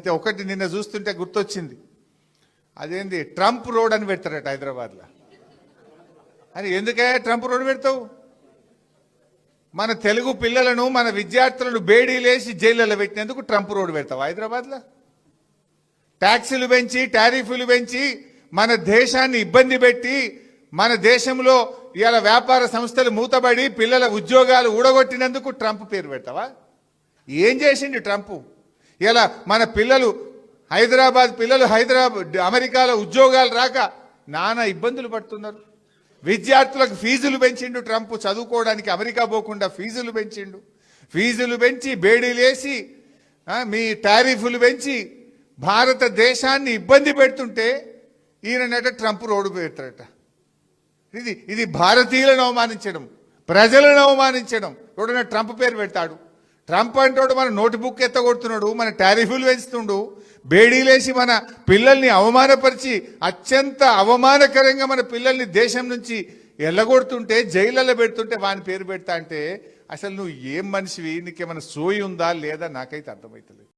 అయితే ఒకటి నిన్న చూస్తుంటే గుర్తొచ్చింది. అదేంది ట్రంప్ రోడ్ అని పెడతారట హైదరాబాద్లో. అని ఎందుకే ట్రంప్ రోడ్ పెడతావు? మన తెలుగు పిల్లలను మన విద్యార్థులను బేడీలేసి జైళ్ళలో పెట్టినందుకు ట్రంప్ రోడ్ పెడతావు హైదరాబాద్లో? ట్యాక్సులు పెంచి టారిఫ్లు పెంచి మన దేశాన్ని ఇబ్బంది పెట్టి మన దేశంలో ఇవాళ వ్యాపార సంస్థలు మూతబడి పిల్లల ఉద్యోగాలు ఊడగొట్టినందుకు ట్రంప్ పేరు పెడతావా? ఏం చేసిండు ట్రంప్? ఇలా మన పిల్లలు హైదరాబాద్ పిల్లలు అమెరికాలో ఉద్యోగాలు రాక నానా ఇబ్బందులు పడుతున్నారు. విద్యార్థులకు ఫీజులు పెంచిండు ట్రంప్. చదువుకోవడానికి అమెరికా పోకుండా ఫీజులు పెంచిండు. ఫీజులు పెంచి బేడీలేసి మీ టారిఫ్లు పెంచి భారతదేశాన్ని ఇబ్బంది పెడుతుంటే ఈయనట ట్రంప్ రోడ్డు పెడతారట. ఇది భారతీయులను అవమానించడం, ప్రజలను అవమానించడం. ఎవడన్నా ట్రంప్ పేరు పెడతాడు? ట్రంప్ అంటాడు మన నోట్బుక్ ఎత్తగొడుతున్నాడు, మన టారిఫ్లు పెంచుతుండు, బేడీలేసి మన పిల్లల్ని అవమానపరిచి అత్యంత అవమానకరంగా మన పిల్లల్ని దేశం నుంచి ఎల్లగొడుతుంటే జైళ్ళలో పెడుతుంటే వాని పేరు పెడతా అంటే అసలు నువ్వు ఏం మనిషివి? నీకేమైనా సోయి ఉందా లేదా నాకైతే అర్థమవుతలేదు.